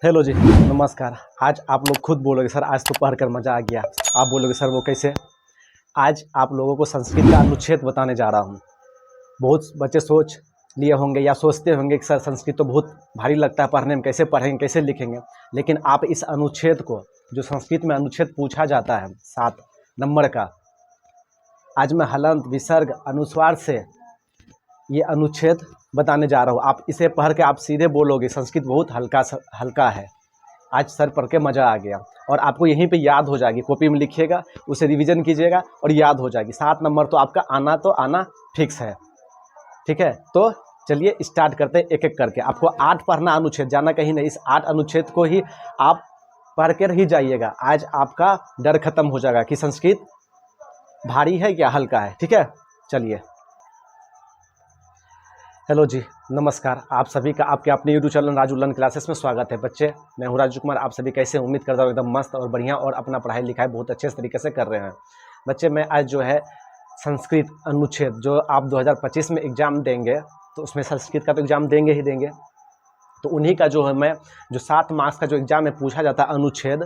Hello जी, नमस्कार। आज आप लोग खुद बोलोगे सर आज तो पढ़कर मज़ा आ गया। आप बोलोगे सर वो कैसे? आज आप लोगों को संस्कृत का अनुच्छेद बताने जा रहा हूँ। बहुत बच्चे सोच लिए होंगे या सोचते होंगे कि सर संस्कृत तो बहुत भारी लगता है पढ़ने में, कैसे पढ़ेंगे, कैसे लिखेंगे। लेकिन आप इस अनुच्छेद को, जो संस्कृत में अनुच्छेद पूछा जाता है 7 नंबर का, आज मैं हलंत, विसर्ग, अनुस्वार से ये अनुच्छेद बताने जा रहा हूँ। आप इसे पढ़ के आप सीधे बोलोगे संस्कृत बहुत हल्का है। आज सर पढ़ के मज़ा आ गया और आपको यहीं पे याद हो जाएगी। कॉपी में लिखिएगा, उसे रिवीजन कीजिएगा और याद हो जाएगी। 7 नंबर तो आपका आना फिक्स है। ठीक है, तो चलिए स्टार्ट करते हैं एक एक करके। आपको 8 पढ़ना अनुच्छेद, जाना कहीं नहीं। इस 8 अनुच्छेद को ही आप पढ़ कर ही जाइएगा। आज आपका डर खत्म हो जाएगा कि संस्कृत भारी है या हल्का है। ठीक है, चलिए। हेलो जी, नमस्कार। आप सभी का आपके अपने YouTube channel Raju learn classes में स्वागत है। बच्चे, मैं हूँ राजू कुमार। आप सभी कैसे, उम्मीद करता हूँ एकदम मस्त और बढ़िया और अपना पढ़ाई लिखाई बहुत अच्छे तरीके से कर रहे हैं। बच्चे, मैं आज जो है संस्कृत अनुच्छेद, जो आप 2025 में एग्ज़ाम देंगे तो उसमें संस्कृत का तो एग्ज़ाम देंगे ही देंगे, तो उन्हीं का जो है मैं जो 7 मार्क्स का जो एग्ज़ाम में पूछा जाता है अनुच्छेद,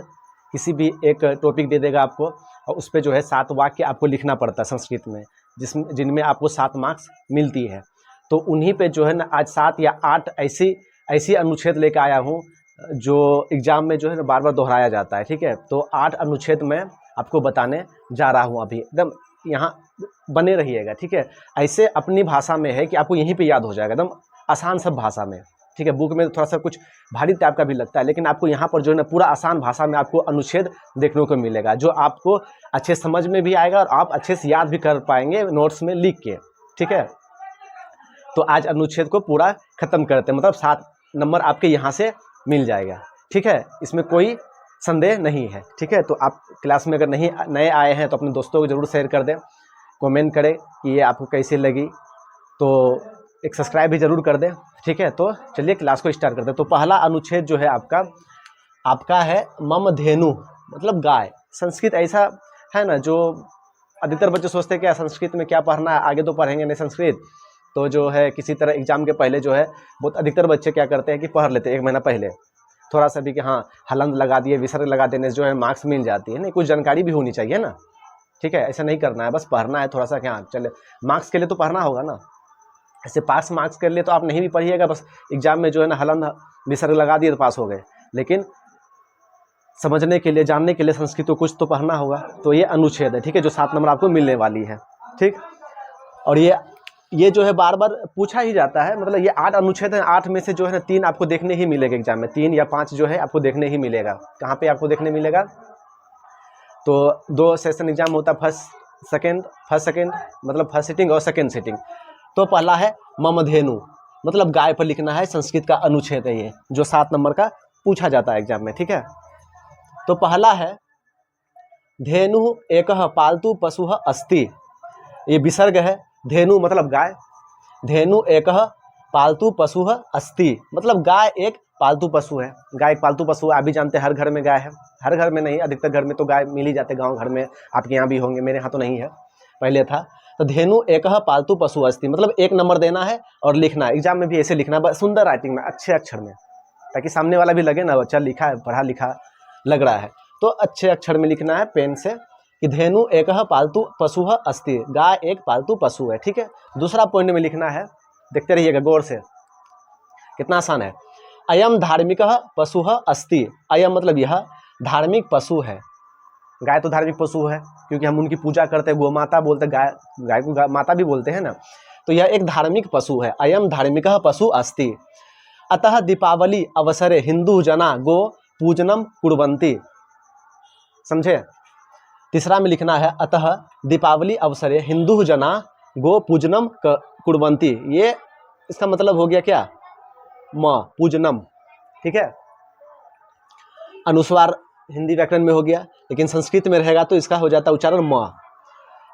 किसी भी एक टॉपिक दे देगा आपको और उस पर जो है 7 वाक्य आपको लिखना पड़ता है संस्कृत में, जिनमें आपको 7 मार्क्स मिलती है। तो उन्हीं पे जो है ना आज 7 या 8 ऐसी अनुच्छेद लेकर आया हूँ जो एग्ज़ाम में जो है ना बार बार दोहराया जाता है। ठीक है, तो 8 अनुच्छेद मैं आपको बताने जा रहा हूँ। अभी एकदम यहाँ बने रहिएगा। ठीक है, ऐसे अपनी भाषा में है कि आपको यहीं पे याद हो जाएगा, एकदम आसान सब भाषा में। ठीक है, बुक में थोड़ा सा कुछ भारी टाइप का भी लगता है, लेकिन आपको यहाँ पर जो है ना पूरा आसान भाषा में आपको अनुच्छेद देखने को मिलेगा, जो आपको अच्छे समझ में भी आएगा और आप अच्छे से याद भी कर पाएंगे नोट्स में लिख के। ठीक है, तो आज अनुच्छेद को पूरा खत्म करते हैं, मतलब 7 नंबर आपके यहाँ से मिल जाएगा। ठीक है, इसमें कोई संदेह नहीं है। ठीक है, तो आप क्लास में अगर नहीं नए आए हैं तो अपने दोस्तों को ज़रूर शेयर कर दें, कमेंट करें कि ये आपको कैसी लगी, तो एक सब्सक्राइब भी ज़रूर कर दें। ठीक है, तो चलिए क्लास को स्टार्ट करते हैं। तो पहला अनुच्छेद जो है आपका है मम धेनु, मतलब गाय। संस्कृत ऐसा है ना, जो अधिकतर बच्चे सोचते हैं क्या संस्कृत में क्या पढ़ना है, आगे तो पढ़ेंगे नहीं संस्कृत, तो जो है किसी तरह एग्जाम के पहले जो है बहुत अधिकतर बच्चे क्या करते हैं कि पढ़ लेते हैं 1 महीना पहले थोड़ा सा भी कि हाँ हलंत लगा दिए, विसर्ग लगा देने से जो है मार्क्स मिल जाती है। नहीं, कुछ जानकारी भी होनी चाहिए ना। ठीक है, ऐसा नहीं करना है, बस पढ़ना है थोड़ा सा क्या चले, मार्क्स के लिए तो पढ़ना होगा ना। ऐसे पास मार्क्स के लिए तो आप नहीं भी पढ़िएगा, बस एग्जाम में जो है ना हलंत विसर्ग लगा दिए तो पास हो गए, लेकिन समझने के लिए, जानने के लिए संस्कृत को कुछ तो पढ़ना होगा। तो ये अनुच्छेद है। ठीक है, जो 7 नंबर आपको मिलने वाली है। ठीक, और ये जो है बार बार पूछा ही जाता है, मतलब ये 8 अनुच्छेद हैं। 8 में से जो है ना 3 आपको देखने ही मिलेगा एग्जाम में, 3 या 5 जो है आपको देखने ही मिलेगा। कहाँ पे आपको देखने मिलेगा? तो 2 सेशन एग्जाम होता है, फर्स्ट सेकंड, मतलब फर्स्ट सिटिंग और सेकंड सिटिंग। तो पहला है ममधेनु, मतलब गाय पर लिखना है। संस्कृत का अनुच्छेद है ये, जो 7 नंबर का पूछा जाता है एग्जाम में। ठीक है, तो पहला है धेनु एकः पालतू पशु अस्ति। ये विसर्ग है। धेनु मतलब गाय, धेनु एकः पालतू पशु अस्ति, मतलब गाय एक पालतू पशु है। गाय एक पालतू पशु है। आप भी जानते हैं हर घर में गाय है, हर घर में नहीं, अधिकतर घर में तो गाय मिल ही जाते, गांव घर में, आपके यहाँ भी होंगे, मेरे यहाँ तो नहीं है, पहले था। तो धेनु एकः पालतू पशु अस्ति, मतलब 1 नंबर देना है और लिखना है। एग्जाम में भी ऐसे लिखना है, सुंदर राइटिंग में, अच्छे अक्षर में, ताकि सामने वाला भी लगे ना बच्चा लिखा है, पढ़ा लिखा लग रहा है। तो अच्छे अक्षर में लिखना है पेन से कि धेनु एकः पालतू पशु अस्ति, गाय एक पालतू पशु है। ठीक है, दूसरा पॉइंट में लिखना है, देखते रहिएगा गौर से, कितना आसान है। अयम धार्मिकः पशु अस्ति, अयम मतलब यह धार्मिक पशु है। गाय तो धार्मिक पशु है क्योंकि हम उनकी पूजा करते हैं, गौ माता बोलते हैं, गाय को माता भी बोलते हैं ना, तो यह एक धार्मिक पशु है। अयम धार्मिकः पशु अस्ति, अतः दीपावली अवसरे हिंदू जना गो पूजनम कुर्वन्ति। समझे? तीसरा में लिखना है अतः दीपावली अवसरे हिंदू जना गो पूजनम कुर्वन्ति। ये इसका मतलब हो गया क्या? पूजनम। ठीक है, अनुस्वार हिंदी व्याकरण में हो गया, लेकिन संस्कृत में रहेगा तो इसका हो जाता उच्चारण म।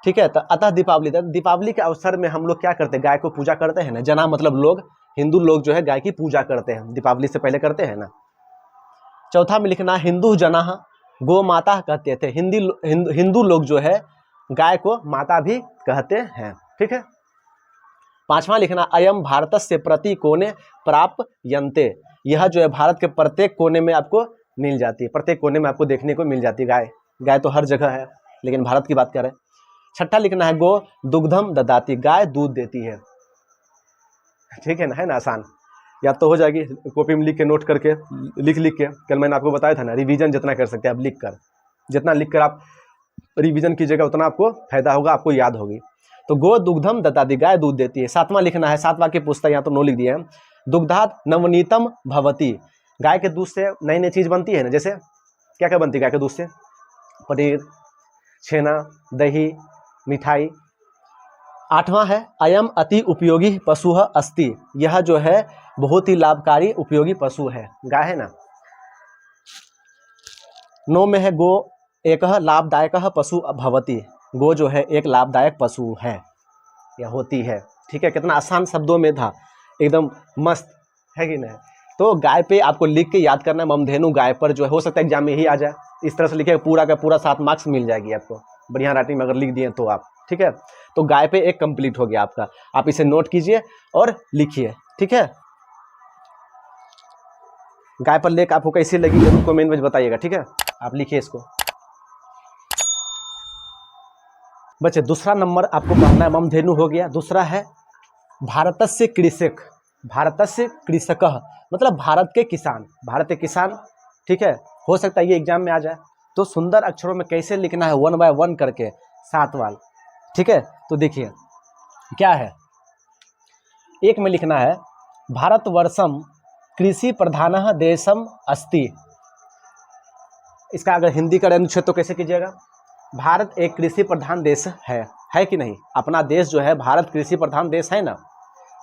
ठीक है, तो अतः दीपावली के अवसर में हम लोग क्या करते हैं? गाय को पूजा करते हैं ना। जना मतलब लोग, हिंदू लोग जो है गाय की पूजा करते हैं, दीपावली से पहले करते हैं ना। चौथा में लिखना हिंदू जना गो माता कहते थे। हिंदू लोग जो है गाय को माता भी कहते हैं। ठीक है, 5वां लिखना अयम भारतस्य प्रति कोने प्राप्यन्ते, यह जो है भारत के प्रत्येक कोने में आपको मिल जाती है, प्रत्येक कोने में आपको देखने को मिल जाती है गाय। गाय तो हर जगह है, लेकिन भारत की बात कर रहे हैं। छठा लिखना है गो दुग्धम ददाती, गाय दूध देती है। ठीक है ना, है ना आसान, या तो हो जाएगी। कॉपी में लिख के नोट करके लिख के, कल मैंने आपको बताया था ना, रिवीजन जितना कर सकते हैं आप लिख कर, जितना लिख कर आप रिवीजन कीजिएगा उतना आपको फायदा होगा, आपको याद होगी। तो गो दुग्धम ददाती, गाय दूध देती है। सातवां लिखना है, 7 वाक्य पूछता है, यहाँ तो 9 लिख दिए हैं। दुग्धात नवनीतम भवती, गाय के दूध से नई नई चीज बनती है ना, जैसे क्या क्या बनती है गाय के दूध से? पनीर, छेना, दही, मिठाई। आठवां है अयम अति उपयोगी पशु अस्ति, यह जो है बहुत ही लाभकारी उपयोगी पशु है, गाय है ना। 9 में है गो एक लाभदायक पशु भवती, गो जो है एक लाभदायक पशु है या होती है। ठीक है, कितना आसान शब्दों में था, एकदम मस्त है कि नहीं। तो गाय पे आपको लिख के याद करना है, ममधेनु गाय पर जो है, हो सकता है एग्जाम में ही आ जाए। इस तरह से लिखे पूरा का पूरा 7 मार्क्स मिल जाएगी आपको, बढ़िया राइटिंग में अगर लिख दिए तो आप। ठीक है, तो गाय पे एक कंप्लीट हो गया आपका, आप इसे नोट कीजिए और लिखिए। ठीक है, गाय पर लेख आपको कैसी लगी जरूर कमेंट में बताइएगा। ठीक है, आप लिखिए इसको। बच्चे दूसरा नंबर आपको पढ़ना है, ममधेनु हो गया। दूसरा है भारतस्य कृषक, भारतस्य कृषक मतलब भारत के किसान, भारत के किसान। ठीक है, हो सकता है ये एग्जाम में आ जाए। तो सुंदर अक्षरों में कैसे लिखना है, 1 बाय 1 करके 7 वाल। ठीक है, तो देखिए क्या है, एक में लिखना है भारतवर्षम कृषि प्रधान देशम अस्ति। इसका अगर हिंदी का अनुच्छेद तो कैसे कीजिएगा? भारत एक कृषि प्रधान देश है कि नहीं? अपना देश जो है भारत कृषि प्रधान देश है ना,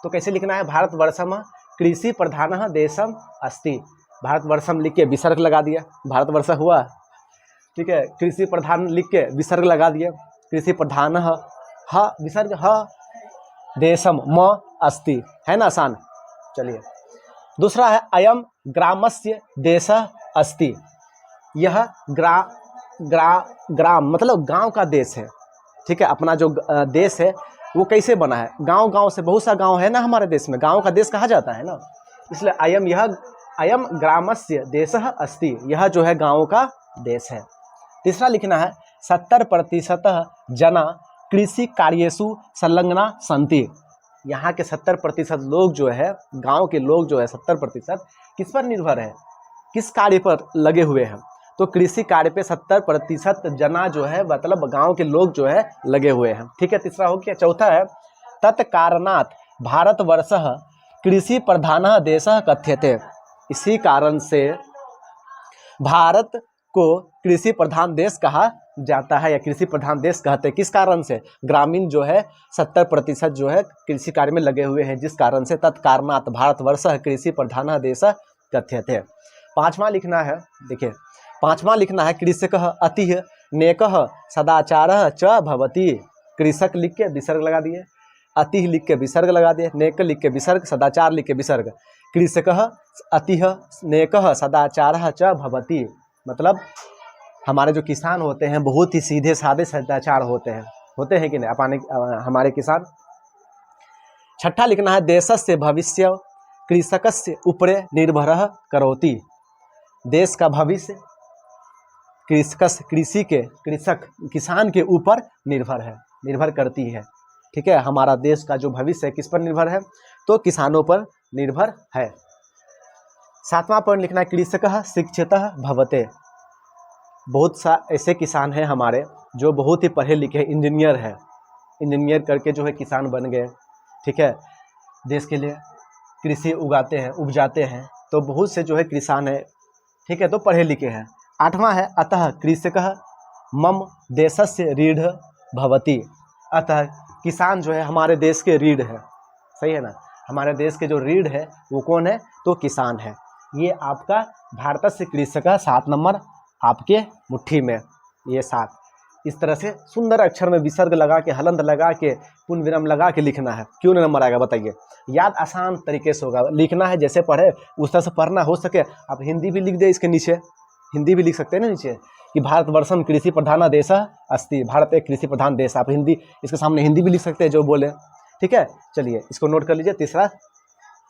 तो कैसे लिखना है? भारतवर्षम कृषि प्रधान देशम अस्ति। भारतवर्षम लिख के विसर्ग लगा दिया, भारतवर्ष हुआ। ठीक है, कृषि प्रधान लिख के विसर्ग लगा दिया, कृषि प्रधान ह विसर्ग ह, देशम म अस्ति, है ना आसान। चलिए दूसरा है अयम ग्रामस्य देश अस्ति, यह ग्राम मतलब गांव का देश है। ठीक है, अपना जो देश है वो कैसे बना है? गांव गांव से, बहुत सा गांव है ना हमारे देश में, गांव का देश कहा जाता है ना, इसलिए अयम ग्रामस्य देशः अस्ति, यह जो है गांव का देश है। तीसरा लिखना है 70% जना कृषि कार्येषु संलग्ना सन्ति, यहाँ के 70% लोग जो है, गांव के लोग जो है 70% किस पर निर्भर है, किस कार्य पर लगे हुए हैं? तो कृषि कार्य पे 70% जना जो है मतलब गांव के लोग जो है लगे हुए हैं। ठीक है, तीसरा हो गया। चौथा है तत्कारणात् भारतवर्ष कृषि प्रधान देश कथ्यते, इसी कारण से भारत को कृषि प्रधान देश कहा जाता है या कृषि प्रधान देश कहते हैं। किस कारण से? ग्रामीण जो है 70% जो है कृषि कार्य में लगे हुए हैं, जिस कारण से तत्कारणात् भारतवर्ष कृषि प्रधान देश कथ्यते। पांचवा लिखना है, देखिए पांचवा लिखना है कृषकः अतिः नेकः सदाचारः च भवति। कृषक लिख के विसर्ग लगा दिए, अतिः लिख के विसर्ग लगा दिए, नेक लिख के विसर्ग, सदाचार लिख के विसर्ग। कृषकः अतिः नेकः सदाचारः च भवति मतलब हमारे जो किसान होते हैं बहुत ही सीधे साधे सदाचार होते हैं कि नहीं हमारे किसान। छठा लिखना है देशस्य भविष्य कृषकस्य उपरे निर्भरः करोति, देश का भविष्य कृषक किसान के ऊपर निर्भर करती है। ठीक है, हमारा देश का जो भविष्य है किस पर निर्भर है? तो किसानों पर निर्भर है। सातवां पॉइंट लिखना है कृषकः शिक्षितः भवते, बहुत सा ऐसे किसान हैं हमारे जो बहुत ही पढ़े लिखे इंजीनियर हैं, इंजीनियर करके जो है किसान बन गए। ठीक है, देश के लिए कृषि उपजाते हैं, तो बहुत से जो है किसान है। ठीक है, तो पढ़े लिखे हैं। आठवां है अतः कृषकः मम देशस्य रीढ़ भवति, अतः किसान जो है हमारे देश के रीढ़ है। सही है ना, हमारे देश के जो रीढ़ है वो कौन है? तो किसान है। ये आपका भारतस्य कृषकः 7 नंबर आपके मुट्ठी में, ये 7 इस तरह से सुंदर अक्षर में विसर्ग लगा के, हलंत लगा के, पूर्ण विराम लगा के लिखना है। क्यों नंबर आएगा बताइए? याद आसान तरीके से होगा, लिखना है जैसे पढ़े उस तरह से पढ़ना। हो सके आप हिंदी भी लिख दे, इसके नीचे हिंदी भी लिख सकते हैं ना नीचे कि भारतवर्षम कृषि प्रधान देश अस्ति, भारत एक कृषि प्रधान देश। आप हिंदी इसके सामने हिंदी भी लिख सकते हैं जो बोले। ठीक है, चलिए इसको नोट कर लीजिए। तीसरा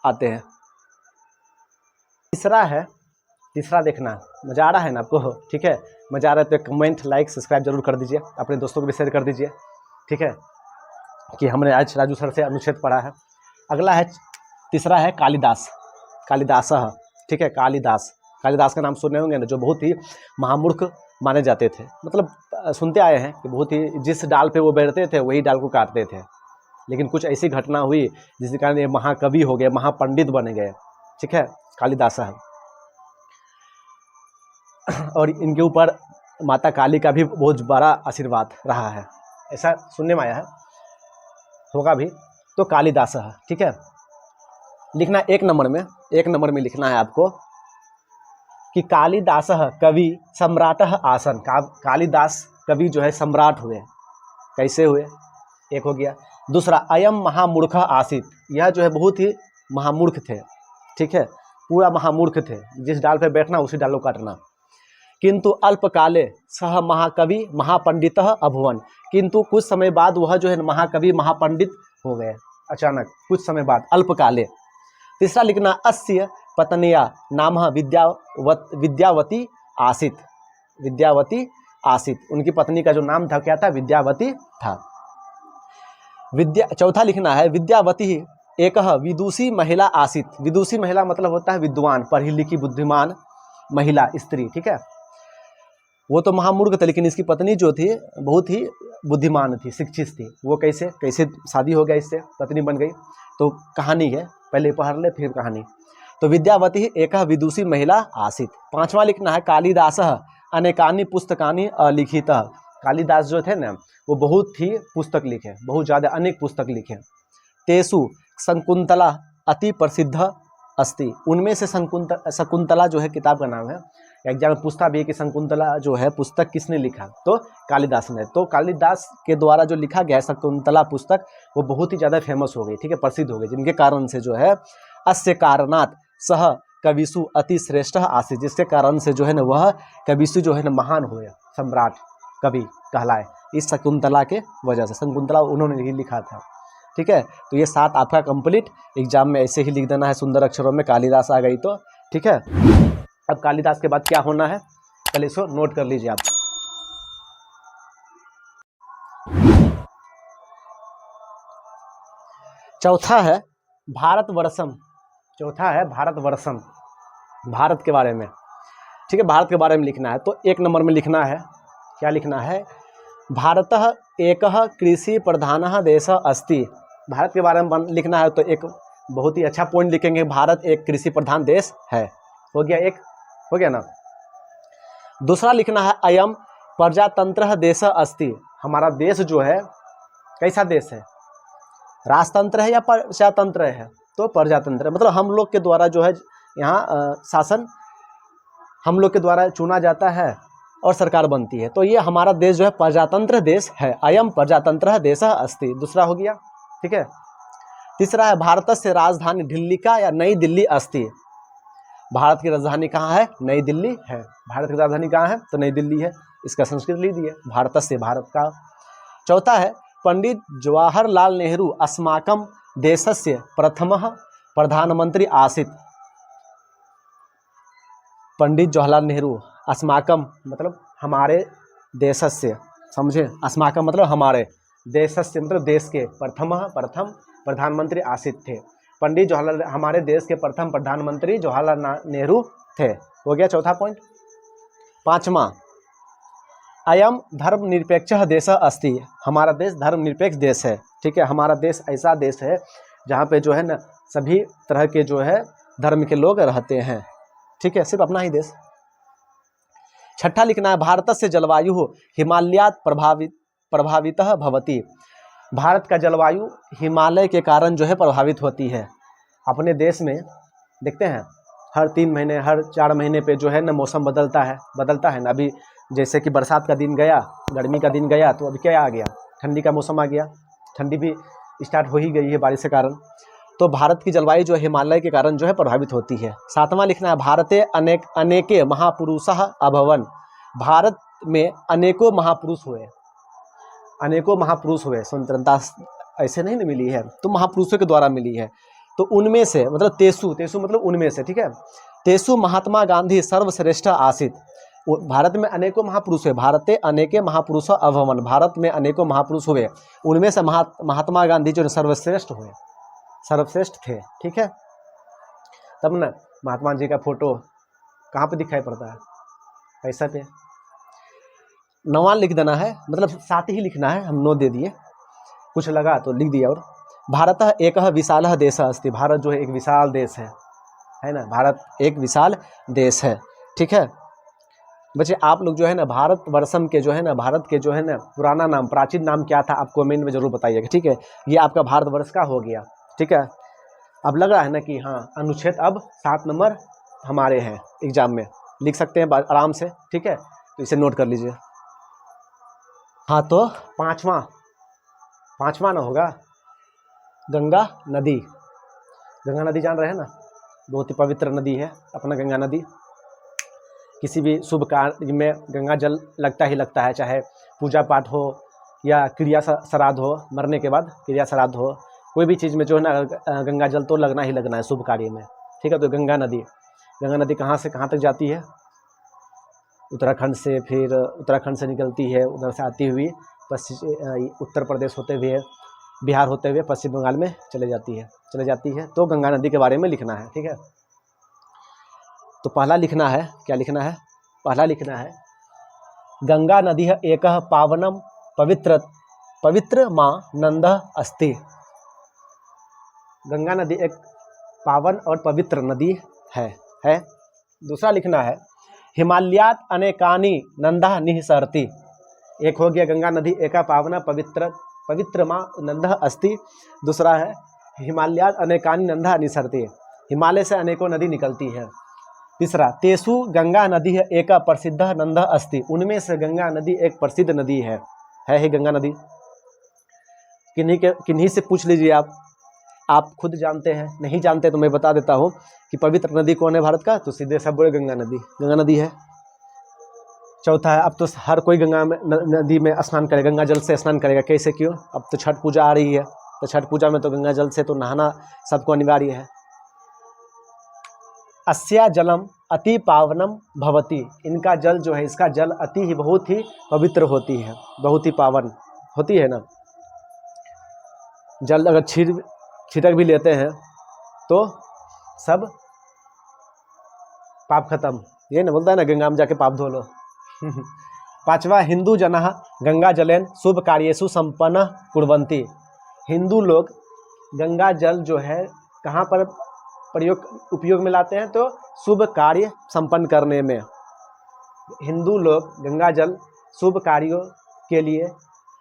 आते हैं, तीसरा देखना, मज़ा आ रहा है ना आपको? ठीक है, मज़ा आ रहा है तो कमेंट, लाइक, सब्सक्राइब जरूर कर दीजिए, अपने दोस्तों को भी शेयर कर दीजिए। ठीक है, कि हमने आज राजू सर से अनुच्छेद पढ़ा है। अगला है, तीसरा है कालिदास, कालिदासः। ठीक है, कालिदास का नाम सुने होंगे ना, जो बहुत ही महामूर्ख माने जाते थे, मतलब सुनते आए हैं कि बहुत ही, जिस डाल पे वो बैठते थे वही डाल को काटते थे। लेकिन कुछ ऐसी घटना हुई जिसके कारण ये महाकवि हो गए, महापंडित बन गए। ठीक है, कालिदासः। और इनके ऊपर माता काली का भी बहुत बड़ा आशीर्वाद रहा है, ऐसा सुनने में आया है, होगा भी। तो कालिदासः, ठीक है, लिखना एक नंबर में लिखना है आपको कि कालिदासः कवि सम्राटः आसन। कालिदास कवि जो है सम्राट हुए। कैसे हुए? एक हो गया। दूसरा, अयम महामूर्खः आसीत्, यह जो है बहुत ही महामूर्ख थे। ठीक है, पूरा महामूर्ख थे, जिस डाल पे बैठना उसी डाल को काटना। किंतु अल्पकाले सह महाकवि महापंडितः अभुवन, किंतु कुछ समय बाद वह जो है महाकवि महापंडित हो गए, अचानक कुछ समय बाद, अल्पकाले। तीसरा लिखना, अस्य पत्निया नाम विद्यावती आसीत्, विद्यावती आसीत्, उनकी पत्नी का जो नाम था क्या था? विद्यावती था। चौथा लिखना है, विद्यावती एक विदुषी महिला आसीत्। विदुषी महिला मतलब होता है विद्वान, पढ़ी लिखी, बुद्धिमान महिला, स्त्री। ठीक है, वो तो महामूर्ख थे, लेकिन इसकी पत्नी जो थी बहुत ही बुद्धिमान थी, शिक्षित थी। वो कैसे शादी हो गया इससे, पत्नी बन गई। तो कहानी है, पहले पढ़ ले फिर कहानी। तो विद्यावती एक विदुषी महिला आसीत्। पांचवा लिखना है, कालिदासः अनेकानि पुस्तकानि अलिखितः। कालिदास जो थे ना, वो बहुत ही पुस्तक लिखे, बहुत ज़्यादा, अनेक पुस्तक लिखे। तेसु शकुंतला अति प्रसिद्ध अस्ति, उनमें से शकुंतला जो है किताब का नाम है। एग्जाम में पूछता भी है कि शकुंतला जो है पुस्तक किसने लिखा? तो कालिदास ने। तो कालिदास के द्वारा जो लिखा गया है शकुंतला पुस्तक, वो बहुत ही ज़्यादा फेमस हो गई। ठीक है, प्रसिद्ध हो गई, जिनके कारण से जो है अस्य कारणात् सह कविसु अति श्रेष्ठ आसीत्, जिसके कारण से जो है ना वह कविसु जो है ना महान हुए, सम्राट कवि कहलाए, इस शकुंतला के वजह से। शकुंतला उन्होंने ही लिखा था। ठीक है, तो ये 7 आपका कंप्लीट। एग्जाम में ऐसे ही लिख देना है सुंदर अक्षरों में, कालिदास आ गई तो। ठीक है, अब कालिदास के बाद क्या होना है, पहले इसको नोट कर लीजिए आप। चौथा है भारतवर्षम, भारत के बारे में। ठीक है, भारत के बारे में लिखना है। तो एक नंबर में लिखना है, क्या लिखना है? भारतः एकः कृषि प्रधानः देशः अस्ति। भारत के बारे में लिखना है तो एक बहुत ही अच्छा पॉइंट लिखेंगे, भारत एक कृषि प्रधान देश है। हो गया, एक हो गया ना। दूसरा लिखना है, अयम प्रजातंत्र देशः अस्ति। हमारा देश जो है कैसा देश है? राजतंत्र है या प्रजातंत्र है? तो प्रजातंत्र, मतलब हम लोग के द्वारा जो है यहाँ शासन हम लोग के द्वारा चुना जाता है और सरकार बनती है। तो ये हमारा देश जो है प्रजातंत्र देश है। अयम प्रजातंत्र देशः अस्ति, दूसरा हो गया। ठीक है, तीसरा है, भारतस्य राजधानी दिल्लिका या नई दिल्ली अस्ति। भारत की राजधानी कहाँ है? नई दिल्ली है। भारत की राजधानी कहाँ है? तो नई दिल्ली है। इसका संस्कृत लिख दिए, भारतस्य, भारत का। चौथा है, पंडित जवाहरलाल नेहरू अस्माकं देशस्य प्रथमः प्रधानमंत्री आसीत्। पंडित जवाहरलाल नेहरू, अस्माकं मतलब हमारे देशस्य, समझे? अस्माकं मतलब हमारे, देशस्य मतलब देश के, प्रथम प्रधानमंत्री आसीत् थे। पंडित जवाहरलाल, हमारे देश के प्रथम प्रधानमंत्री जवाहरलाल नेहरू थे। हो गया चौथा पॉइंट। पांचवा, अयम धर्मनिरपेक्षः देशः अस्ति। हमारा देश धर्मनिरपेक्ष देश है। ठीक है, हमारा देश ऐसा देश है जहाँ पे जो है ना सभी तरह के जो है धर्म के लोग रहते हैं। ठीक है, सिर्फ अपना ही देश। छठा लिखना है, भारतस्य जलवायु हिमालयात् प्रभावितः भवति। भारत का जलवायु हिमालय के कारण जो है प्रभावित होती है। अपने देश में देखते हैं हर 3 महीने, हर 4 महीने पे जो है ना मौसम बदलता है ना। अभी जैसे कि बरसात का दिन गया, गर्मी का दिन गया, तो अभी क्या आ गया? ठंडी का मौसम आ गया। ठंडी भी स्टार्ट हो ही गई है बारिश के कारण। तो भारत की जलवायु जो है हिमालय के कारण जो है प्रभावित होती है। सातवां लिखना है, भारते अनेके महापुरुषः अभवन्। भारत में अनेकों महापुरुष हुए। अनेकों महापुरुष हुए। स्वतंत्रता ऐसे नहीं मिली है, तो महापुरुषों के द्वारा मिली है। तो उनमें से मतलब तेसु मतलब उनमें से। ठीक है, तेसु महात्मा गांधी सर्वश्रेष्ठ आसीत। भारत में अनेकों महापुरुष हुए, भारते अनेके महापुरुष अभवन, भारत में अनेकों महापुरुष हुए, उनमें से महात्मा गांधी जो सर्वश्रेष्ठ हुए, सर्वश्रेष्ठ थे। ठीक है, तब ना महात्मा जी का फोटो कहाँ पे दिखाई पड़ता है? पैसा पे। नवा लिख देना है, मतलब साथ ही लिखना है, हम 9 दे दिए, कुछ लगा तो लिख दिया। और भारत एक विशाल देश अस्ति, भारत जो है एक विशाल देश है ना, भारत एक विशाल देश है। ठीक है बच्चे, आप लोग जो है ना भारत वर्षम के जो है ना, भारत के जो है ना पुराना नाम, प्राचीन नाम क्या था आप कमेंट में जरूर बताइएगा। ठीक है, ये आपका भारतवर्ष का हो गया। ठीक है, अब लग रहा है ना कि हाँ अनुच्छेद अब 7 नंबर हमारे हैं, एग्जाम में लिख सकते हैं आराम से। ठीक है, तो इसे नोट कर लीजिए। हाँ, तो पांचवा ना होगा गंगा नदी। गंगा नदी जान रहे हैं ना, बहुत ही पवित्र नदी है अपना गंगा नदी। किसी भी शुभ कार्य में गंगा जल लगता ही लगता है, चाहे पूजा पाठ हो या क्रिया श्राद्ध हो, मरने के बाद क्रिया श्राद्ध हो, कोई भी चीज़ में जो है ना गंगा जल तो लगना ही लगना है शुभ कार्य में। ठीक है, तो गंगा नदी कहाँ से कहाँ तक जाती है? उत्तराखंड से, फिर उत्तराखंड से निकलती है, उधर से आती हुई उत्तर प्रदेश होते हुए, बिहार होते हुए पश्चिम बंगाल में चले जाती है। तो गंगा नदी के बारे में लिखना है। ठीक है, तो पहला लिखना है, क्या लिखना है? पहला लिखना है गंगा नदी है एक पावनम पवित्र माँ नंदः अस्ति। गंगा नदी एक पावन और पवित्र नदी है। दूसरा लिखना है हिमालयात अनेकानि नंदः निःसरति। एक हो गया गंगा नदी एका पावना पवित्र माँ नंदः अस्ति। दूसरा है हिमालयात अनेकानि नंदः निःसरति, हिमालय से अनेकों नदी निकलती है। तीसरा तेसु गंगा नदी है एक प्रसिद्ध नंदः अस्ति, उनमें से गंगा नदी एक प्रसिद्ध नदी है ही गंगा नदी। किन्हीं से पूछ लीजिए, आप खुद जानते हैं, नहीं जानते तो मैं बता देता हूँ कि पवित्र नदी कौन है भारत का, तो सीधे सब बोले गंगा नदी है। चौथा है अब तो हर कोई गंगा में नदी में स्नान करेगा, गंगा जल से स्नान करेगा। कैसे, क्यों? अब तो छठ पूजा आ रही है, तो छठ पूजा में तो गंगा जल से तो नहाना सबको अनिवार्य है। अस्या जलम अति पावनम भवति, इनका जल जो है, इसका जल अति ही बहुत ही पवित्र होती है, बहुत ही पावन होती है ना। जल अगर छिटक भी लेते हैं तो सब पाप खत्म, ये ना बोलता है ना गंगा में जाके पाप धो लो। पांचवा हिंदू जनः गंगा जलेन शुभ कार्येषु संपन्न कुर्वन्ति। हिंदू लोग गंगा जल जो है कहाँ पर उपयोग में लाते हैं? तो शुभ कार्य संपन्न करने में हिंदू लोग गंगा जल शुभ कार्यों के लिए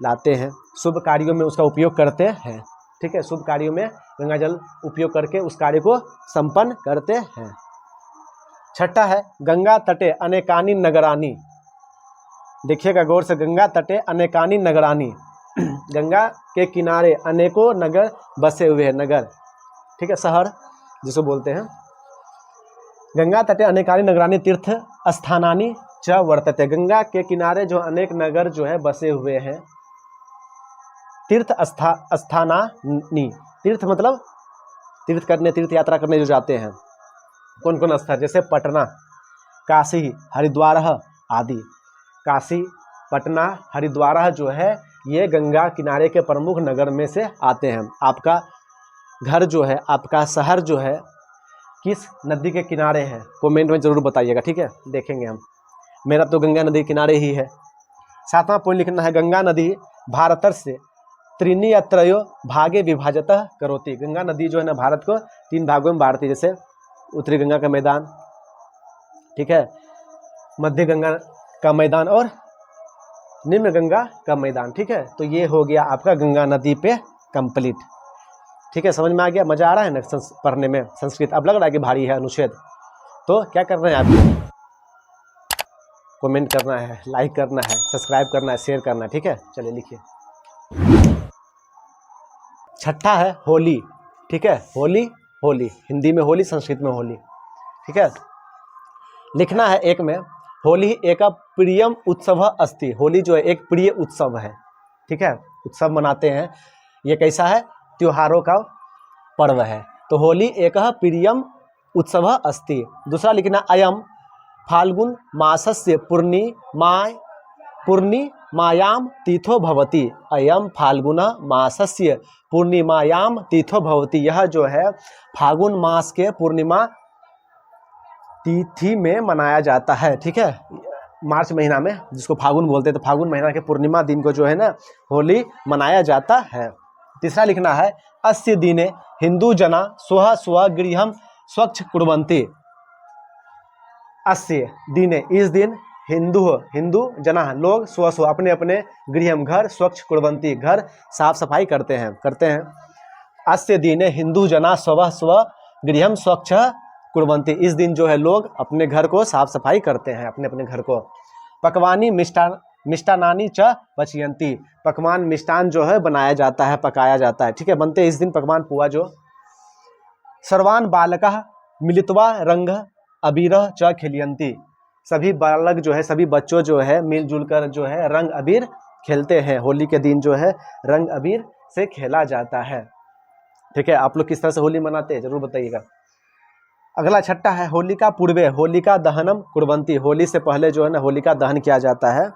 लाते हैं, शुभ कार्यों में उसका उपयोग करते हैं। ठीक है, शुभ कार्यों में गंगा जल उपयोग करके उस कार्य को संपन्न करते हैं। छठा है गंगा तटे अनेकानि नगरानी। देखिएगा गौर से, गंगा तटे अनेकानि नगरानी, गंगा के किनारे अनेकों नगर बसे हुए हैं, नगर। ठीक है, शहर जिसको बोलते हैं। गंगा तटे अनेकानि नगरानी तीर्थ स्थानानि च वर्तते। गंगा के किनारे जो अनेक नगर जो है बसे हुए हैं। तीर्थ स्थानानि, तीर्थ मतलब तीर्थ करने, तीर्थ यात्रा करने जो जाते हैं। कौन कौन स्थल? जैसे पटना, काशी, हरिद्वार आदि। काशी, पटना, हरिद्वार जो है ये गंगा किनारे के प्रमुख नगर में से आते हैं। आपका घर जो है, आपका शहर जो है किस नदी के किनारे है, कमेंट में जरूर बताइएगा। ठीक है, देखेंगे हम। मेरा तो गंगा नदी के किनारे ही है। 7वां पॉइंट लिखना है गंगा नदी भारतस्य त्रीणि त्रयो भागे विभाजतः करोति। गंगा नदी जो है ना भारत को 3 भागों में बांटती है, जैसे उत्तरी गंगा का मैदान, ठीक है, मध्य गंगा का मैदान और निम्न गंगा का मैदान। ठीक है, तो ये हो गया आपका गंगा नदी पे कंप्लीट। ठीक है, समझ में आ गया? मजा आ रहा है ना पढ़ने में संस्कृत? अब लग रहा है कि भारी है अनुच्छेद, तो क्या करना है आपको? कमेंट करना है, लाइक करना है, सब्सक्राइब करना है, शेयर करना है। ठीक है, चलिए लिखिए। छठा है होली। ठीक है, होली हिंदी में होली, संस्कृत में होली। ठीक है, लिखना है एक में होली एक प्रियम उत्सव अस्ति। होली जो है एक प्रिय उत्सव है। ठीक है, उत्सव मनाते हैं, ये कैसा है? त्योहारों का पर्व है। तो होली एक प्रियम उत्सवः अस्ति। दूसरा लिखना अयम फाल्गुन मासस्य पूर्णिमायां तिथो भवति। अयम फाल्गुन मासस्य पूर्णिमायां तिथो भवति। यह जो है फाल्गुन मास के पूर्णिमा तिथि में मनाया जाता है। ठीक है, मार्च महीना में जिसको फाल्गुन बोलते हैं, तो फाल्गुन महीना के पूर्णिमा दिन को जो है ना होली मनाया जाता है। तीसरा लिखना है अस्य दिने हिंदू जना स्वः स्वगृहं स्वच्छ कुर्वन्ति। अस्य दिने इस दिन हिंदू जना लोग स्व अपने अपने गृहम घर स्वच्छ कुर्वन्ति घर साफ सफाई करते हैं। अस्य दिने हिंदू जना स्वः स्वगृहं स्वच्छ कुर्वन्ति। इस दिन जो है लोग अपने घर को साफ सफाई करते हैं, अपने अपने घर को। पकवानी मिष्टान्नानि च पचयन्ति। पकवान मिष्टान जो है बनाया जाता है, पकाया जाता है। ठीक है, बनते हैं इस दिन पकवान पुआ जो। सर्वान् बालकाः मिलित्वा रंग अबीरः च खेलयन्ति। सभी बालक जो है, सभी बच्चों जो है मिलजुल कर जो है रंग अबीर खेलते हैं। होली के दिन जो है रंग अबीर से खेला जाता है। ठीक है, आप लोग किस तरह से होली मनाते हैं जरूर बताइएगा। अगला छठा है होलिका पूर्वे होलिका दहनम कुर्वन्ति। होली से पहले जो है ना होलिका दहन किया जाता है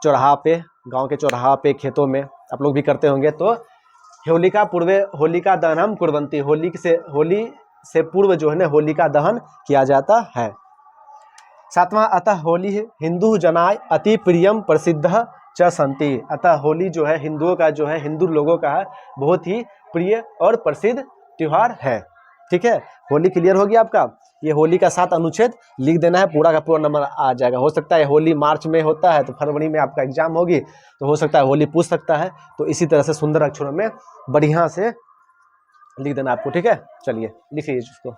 चौराहा पे, गांव के चौराहा पे, खेतों में आप लोग भी करते होंगे। तो होलिका पूर्वे होलिका दहनम कुर्वन्ति। होली से पूर्व जो है ना होलिका दहन किया जाता है। सातवां अतः होली हिंदू जनाय अति प्रियम प्रसिद्ध च सन्ति। अतः होली जो है हिंदुओं का जो है, हिंदू लोगों का बहुत ही प्रिय और प्रसिद्ध त्योहार है। ठीक है, होली क्लियर हो गया आपका। ये होली का 7 अनुच्छेद लिख देना है, पूरा का पूरा नंबर आ जाएगा। हो सकता है होली मार्च में होता है तो फरवरी में आपका एग्जाम होगी, तो हो सकता है होली पूछ सकता है। तो इसी तरह से सुंदर अक्षरों में बढ़िया से लिख देना आपको। ठीक है, चलिए लिखिए उसको।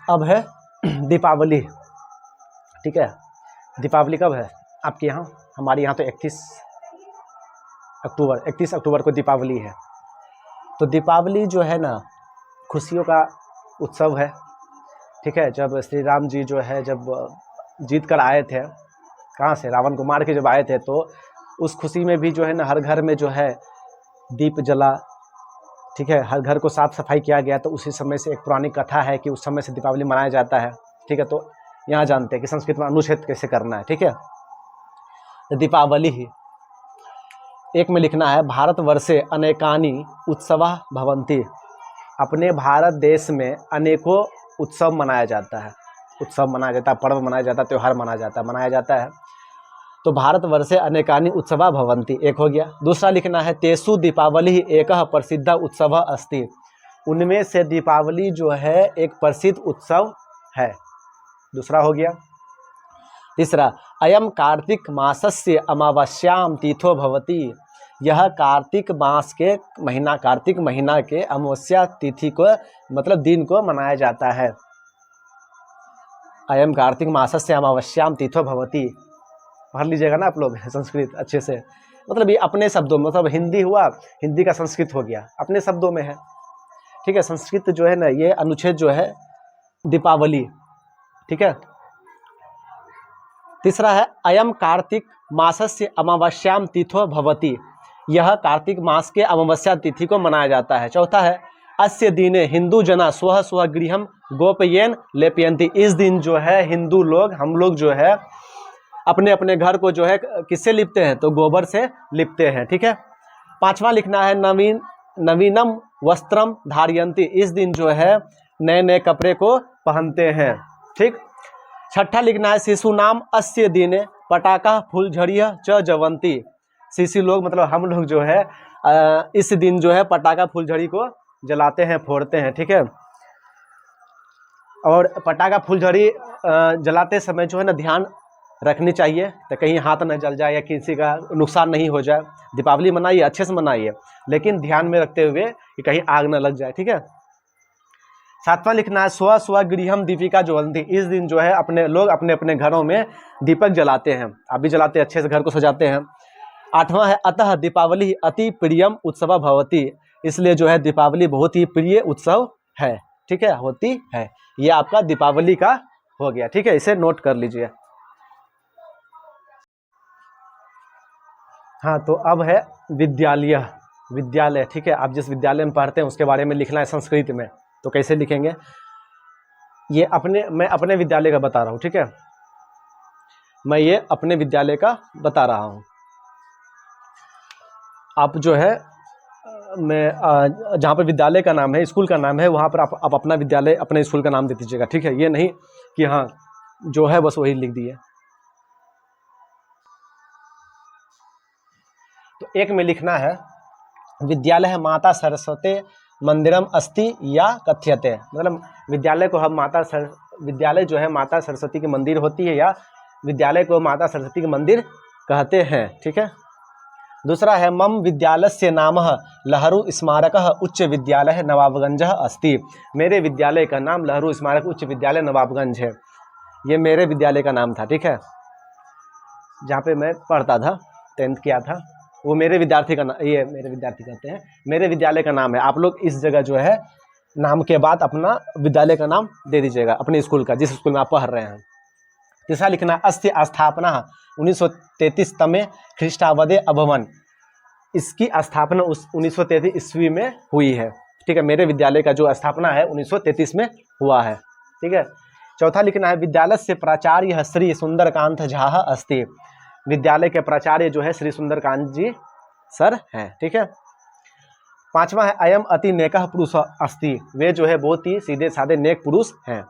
अब है दीपावली। ठीक है, दीपावली कब है आपके यहाँ? हमारे यहाँ तो 31 अक्टूबर को दीपावली है। तो दीपावली जो है ना खुशियों का उत्सव है। ठीक है, जब श्री राम जी जो है जब जीत कर आए थे, कहाँ से, रावण को मार के जब आए थे, तो उस खुशी में भी जो है ना हर घर में जो है दीप जला। ठीक है, हर घर को साफ सफाई किया गया। तो उसी समय से एक पुरानी कथा है कि उस समय से दीपावली मनाया जाता है। ठीक है, तो यहाँ जानते हैं कि संस्कृत में अनुच्छेद कैसे करना है। ठीक है, तो दीपावली ही एक में लिखना है भारतवर्षे अनेकानि उत्सवाः भवन्ति। अपने भारत देश में अनेकों उत्सव मनाया जाता है। पर्व मनाया जाता है, त्यौहार मनाया जाता है। तो भारतवर्षे अनेकानि उत्सवाः भवन्ति एक हो गया। दूसरा लिखना है तेषु दीपावली एकः प्रसिद्ध उत्सव अस्ति। उनमें से दीपावली जो है एक प्रसिद्ध उत्सव है। दूसरा हो गया। तीसरा अयम कार्तिक मासस्य अमावास्यां तिथो भवति। यह कार्तिक मास के महीना, कार्तिक महीना के अमावस्या तिथि को मतलब दिन को मनाया जाता है। अयम कार्तिक मासस्य अमावास्यां तिथो भवति। पढ़ लीजिएगा ना आप लोग संस्कृत अच्छे से। मतलब ये अपने शब्दों में, मतलब हिंदी हुआ, हिंदी का संस्कृत हो गया, अपने शब्दों में है। ठीक है, संस्कृत जो है ना ये अनुच्छेद जो है दीपावली। ठीक है, तीसरा है अयम कार्तिक मासस्य अमावास्यां तिथो भवति। यह कार्तिक मास के अमावस्या तिथि को मनाया जाता है। चौथा है अस्य दिने हिंदू जना स्वः स्वगृहं गोपयेन लेपयन्ति। इस दिन जो है हिंदू लोग, हम लोग जो है अपने अपने घर को जो है किससे लिपते हैं? तो गोबर से लिपते हैं। ठीक है, पांचवा लिखना है नवीनम वस्त्रम धारयन्ति। इस दिन जो है नए नए कपड़े को पहनते हैं। ठीक, छठा लिखना है शिशु नाम अस्य दिने पटाखा फुलझड़िया च जवंती। शिशु लोग मतलब हम लोग जो है इस दिन जो है पटाखा फुलझड़ी को जलाते हैं, फोड़ते हैं। ठीक है, और पटाखा फुलझड़ी जलाते समय जो है ना ध्यान रखनी चाहिए तो कहीं हाथ न जल जाए या किसी का नुकसान नहीं हो जाए। दीपावली मनाइए, अच्छे से मनाइए, लेकिन ध्यान में रखते हुए कि कहीं आग न लग जाए। ठीक है, सातवां लिखना है स्व स्वगृहम दीपिका ज्वलंती। इस दिन जो है अपने लोग अपने अपने घरों में दीपक जलाते हैं। आप भी जलाते हैं, अच्छे से घर को सजाते हैं। आठवां है अतः दीपावली अति प्रियम उत्सव भवति। इसलिए जो है दीपावली बहुत ही प्रिय उत्सव है। ठीक है, होती है। ये आपका दीपावली का हो गया। ठीक है, इसे नोट कर लीजिए। हाँ, तो अब है विद्यालय। विद्यालय, ठीक है, आप जिस विद्यालय में पढ़ते हैं उसके बारे में लिखना है संस्कृत में, तो कैसे लिखेंगे? ये मैं अपने विद्यालय का बता रहा हूँ, ठीक है, मैं ये अपने विद्यालय का बता रहा हूँ। आप जो है मैं जहाँ पर विद्यालय का नाम है, स्कूल का नाम है, वहाँ पर आप अपना विद्यालय, अपने स्कूल का नाम दे दीजिएगा, ठीक है। ये नहीं कि हाँ जो है बस वही लिख दिए। तो एक में लिखना है विद्यालय माता सरस्वती मंदिरम अस्ति या कथ्यते, मतलब विद्यालय को हम विद्यालय जो है माता सरस्वती की मंदिर होती है या विद्यालय को माता सरस्वती के मंदिर कहते हैं, ठीक है। दूसरा है मम विद्यालयस्य नामः लहरू स्मारकः उच्च विद्यालय नवाबगंजः अस्ति, मेरे विद्यालय का नाम लहरू स्मारक उच्च विद्यालय नवाबगंज है। ये मेरे विद्यालय का नाम था, ठीक है, जहाँ पे मैं पढ़ता था, 10th किया था, वो मेरे विद्यार्थी का नाम, ये मेरे विद्यार्थी कहते हैं, मेरे विद्यालय का नाम है। आप लोग इस जगह जो है नाम के बाद अपना विद्यालय का नाम दे दीजिएगा, अपने स्कूल का, जिस स्कूल में आप पढ़ रहे हैं। तीसरा लिखना अस्य स्थापना 1933 तमे ख्रीष्टाब्दे अभवन, इसकी स्थापना 1933 ईस्वी में हुई है, ठीक है। मेरे विद्यालय का जो स्थापना है 1933 में हुआ है, ठीक है। चौथा लिखना है विद्यालय से प्राचार्य श्री सुंदरकांत झा अस्ति, विद्यालय के प्राचार्य जो है श्री सुंदरकांत जी सर हैं, ठीक है। पांचवा है अयम अति नेकः पुरुष अस्ति, वे जो है बहुत ही सीधे साधे नेक पुरुष हैं।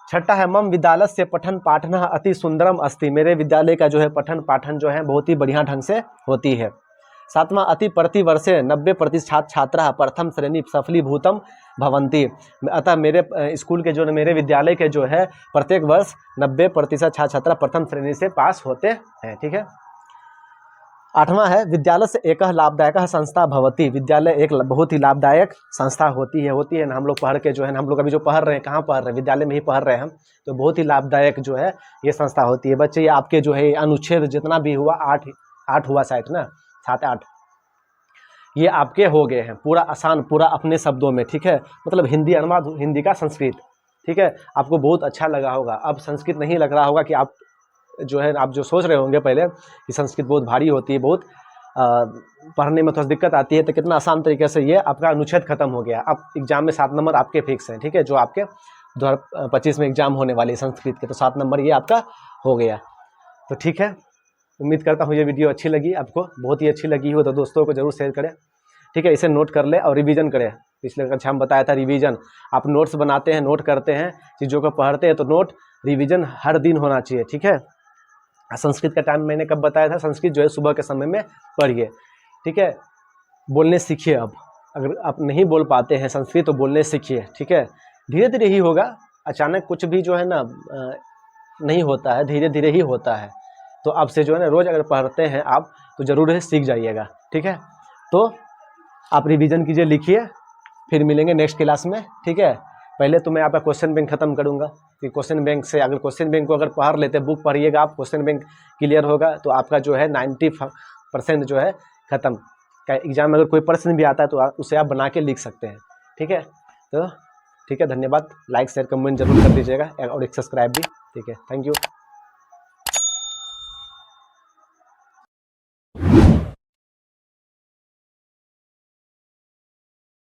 छठा है मम विद्यालय से पठन पाठन अति सुंदरम अस्ति, मेरे विद्यालय का जो है पठन पाठन जो है बहुत ही बढ़िया ढंग से होती है। सातवां अति प्रतिवर्षे 90% छात्रा प्रथम श्रेणी सफलीभूतम भवन्ति, अतः मेरे स्कूल के जो मेरे विद्यालय के जो है प्रत्येक वर्ष 90% छात्र प्रथम श्रेणी से पास होते हैं, ठीक है। आठवां है विद्यालय से एक लाभदायक संस्था भवति, विद्यालय एक बहुत ही लाभदायक संस्था होती है ना। हम लोग पढ़ के जो है ना, हम लोग अभी जो पढ़ रहे हैं, कहाँ पढ़ रहे हैं, विद्यालय में ही पढ़ रहे हैं हम, तो बहुत ही लाभदायक जो है ये संस्था होती है। बच्चे ये आपके जो है अनुच्छेद जितना भी हुआ, 8 हुआ शायद ना, 7-8, ये आपके हो गए हैं, पूरा आसान, पूरा अपने शब्दों में, ठीक है, मतलब हिंदी अनुवाद, हिंदी का संस्कृत, ठीक है। आपको बहुत अच्छा लगा होगा। अब संस्कृत नहीं लग रहा होगा कि आप जो है, आप जो सोच रहे होंगे पहले कि संस्कृत बहुत भारी होती है, बहुत पढ़ने में थोड़ा दिक्कत आती है, तो कितना आसान तरीके से ये आपका अनुच्छेद खत्म हो गया। अब एग्जाम में 7 नंबर आपके फिक्स हैं, ठीक है, जो आपके 2025 में एग्जाम होने वाली है संस्कृत के, तो 7 नंबर ये आपका हो गया। तो ठीक है, उम्मीद करता हूँ ये वीडियो अच्छी लगी आपको, बहुत ही अच्छी लगी हो तो दोस्तों को जरूर शेयर करें, ठीक है। इसे नोट कर ले और रिवीजन करें। पिछले कक्षा हम बताया था रिवीजन, आप नोट्स बनाते हैं, नोट करते हैं, चीज़ों को पढ़ते हैं, तो नोट रिवीजन हर दिन होना चाहिए, ठीक है। संस्कृत का टाइम मैंने कब बताया था, संस्कृत जो है सुबह के समय में पढ़िए, ठीक है। बोलने सीखिए, अब अगर आप नहीं बोल पाते हैं संस्कृत तो बोलने सीखिए, ठीक है। धीरे धीरे ही होगा, अचानक कुछ भी जो है ना नहीं होता है, धीरे धीरे ही होता है। तो आपसे जो है ना रोज़ अगर पढ़ते हैं आप तो ज़रूर ही सीख जाइएगा, ठीक है। तो आप रिवीजन कीजिए, लिखिए, फिर मिलेंगे नेक्स्ट क्लास में, ठीक है। पहले तो मैं आपका क्वेश्चन बैंक खत्म करूंगा कि क्वेश्चन बैंक से, अगर क्वेश्चन बैंक को अगर पढ़ लेते, बुक पढ़िएगा आप, क्वेश्चन बैंक क्लियर होगा तो आपका जो है 90% जो है ख़त्म का। एग्जाम में अगर कोई प्रश्न भी आता है तो उसे आप बना के लिख सकते हैं, ठीक है। तो ठीक है, धन्यवाद। लाइक शेयर कमेंट जरूर कर दीजिएगा और एक सब्सक्राइब भी, ठीक है। Thank you.